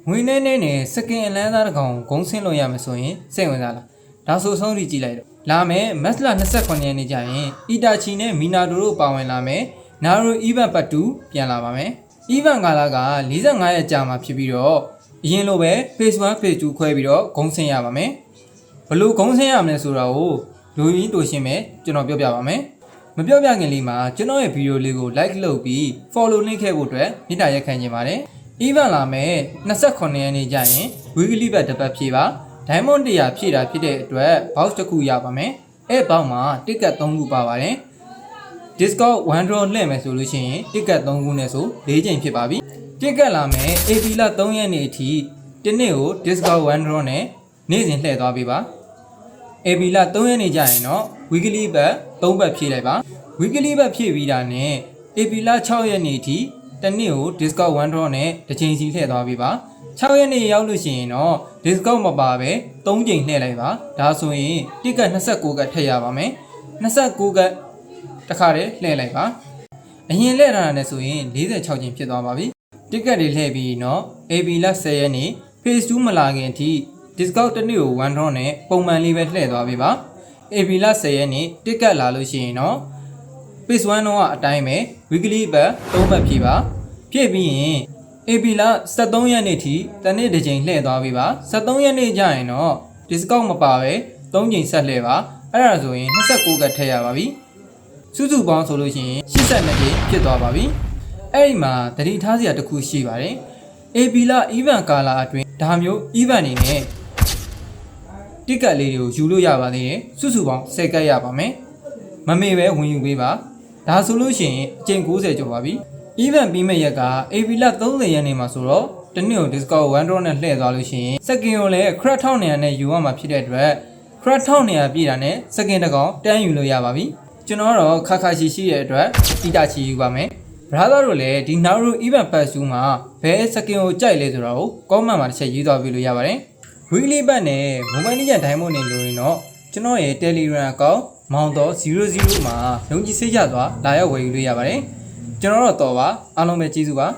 ငွေနဲ့နဲ့စကင်အလန်းသားတစ်ကောင်ဂုံးဆင်းလို့ရမယ်ဆိုရင်စိတ်ဝင်စားလားဒါဆိုဆုံးဖြတ်ကြည့်လိုက်တော့လာမယ်မက်စလာ29ရက်နေ့ကျရင်အီတာချီနဲ့မီနာတိုတို့ပါဝင်လာမယ်နာရိုအီဗန်ပတ်တူပြန်လာပါမယ်အီဗန်ကာလာက45ရက်ကြာမှဖြစ်ပြီးတော့အရင်လိုပဲ phase 1 phase 2ခွဲပြီးတော့ဂုံးဆင်းရပါမယ်ဘလို့ဂုံးဆင်းရမလဲဆိုတာကိုလူကြီးတို့ရှင်းမယ်ကျွန်တော်ပြောပြပါမယ်မပြောပြခင်လေးမှာကျွန်တော်ရဲ့ဗီဒီယိုလေးကို like လုပ်ပြီး follow နှိပ်ခဲ့ဖို့အတွက်မေတ္တာရက်ခံချင်ပါတယ်even လာမယ်29ရက်နေ့ကျရင် weekly bet တစ်ပတ်ဖြည့်ပါ diamond 100ဖြည့်တာဖြစ်တဲ့အတွက် box တစ်ခုရပါမယ်အဲ့ box မှာ ticket 3ခုပါပါတယ် discount 1 draw လှည့်မယ်ဆိုလို့ရှိရင် ticket 3ခုနဲ့ဆို4ချိန်ဖြစ်ပါပြီ ticket လာမယ် AP လ3ရက်နေ့အထိဒီနေ့ကို discount 1 draw နဲ့နေ့စဉ်လှည့်သွားပေးပါ AP လ3ရက်နေ့ကျရင်တော့ weekly bet 3ပတ်ဖြည့်လိုက်ပါ weekly bet ဖြည့်ပြီးတာနဲ့ AP လ6ရက်နေ့အထိတနေ့ကို discount 1 draw နဲ့တစ်ချိန်စီထည့်သွားပေးပါ6ရက်နေ့ရောက်လို့ရှိရင်တော့ discount မပါပဲ3ချိန်လှည့်လိုက်ပါဒါဆိုရင် ticket 29ကထည့်ရပါမယ်29ကတစ်ခါတည်းလှည့်လိုက်ပါအရင်လှည့်ထားတာနဲ့ဆိုရင်46ချိန်ဖြစ်သွားပါပြီ ticket တွေလှည့်ပြီးတော့ AB လ10ရက်နေ့ phase 2မလာခင်အထိ discount တစ်နေ့ကို1 draw နဲ့ပုံမှန်လေးပဲလှည့်သွားပေးပါ AB လ10ရက်နေ့ ticket လာလို့ရှိရင်တော့ phase 1တော့အတိုင်းပဲ weekly bet 3ပတ်ဖြည့်ပါဖြည့်ပြီးရင် AP လ73ရက်နေ့ထိတနေ့တစ်ချိန်လှည့်သွားပေးပါ73ရက်နေ့ကျရင်တော့ discount မပါပဲ3ချိန်ဆက်လှည့်ပါအဲ့ဒါဆိုရင်29ကထည့်ရပါပြီစုစုပေါင်းဆိုလို့ရှိရင်82ချိန်ဖြစ်သွားပါပြီအဲ့ဒီမှာတတိထားစရာတစ်ခုရှိပါတယ် AP လ even ကာလာအတွင်းဒါမျိုး even နေနဲ့ ticket လေးတွေကိုယူလို့ရပါသေးတယ်စုစုပေါင်း10ကတ်ရပါမယ်မမေပဲဝင်ယူပေးပါဒါဆိုလို့ရှိရင်အချိန်90ကျော်ပါပြီ even ပြီးမဲ့ရက်က AP လ30ရက်နေ့မှာဆိုတော့တနေ့ကို discount 1 draw နဲ့လှည့်သွားလို့ရှိရင်စကင်ကိုလည်း crack 1900နဲ့ယူရမှာဖြစ်တဲ့အတွက် crack 1900ပြည့်တာနဲ့စကင်တစ်ကောင်တန်းယူလို့ရပါပြီကျွန်တော်တော့ခါခါရှိရှိရဲ့အတွက်အီတာချီယူပါမယ် brother တို့လည်းဒီ Nauru even pass 2မှာဘယ်စကင်ကိုကြိုက်လဲဆိုတာကို comment မှာတစ်ချက်ရေးသွားပြလို့ရပါတယ် weekly bet နဲ့ mobile legend diamond နဲ့လို့ရင်တော့ကျွန်တော်ရဲ့ Telegram account မောင်တော်00မှာလုံကြီးစိတ်ရသွားလာရောက်ဝယ်ယူလို့ရပါတယ်ကျွန်တော်တော့တော်ပါအားလုံးပဲကျေးဇူးပါ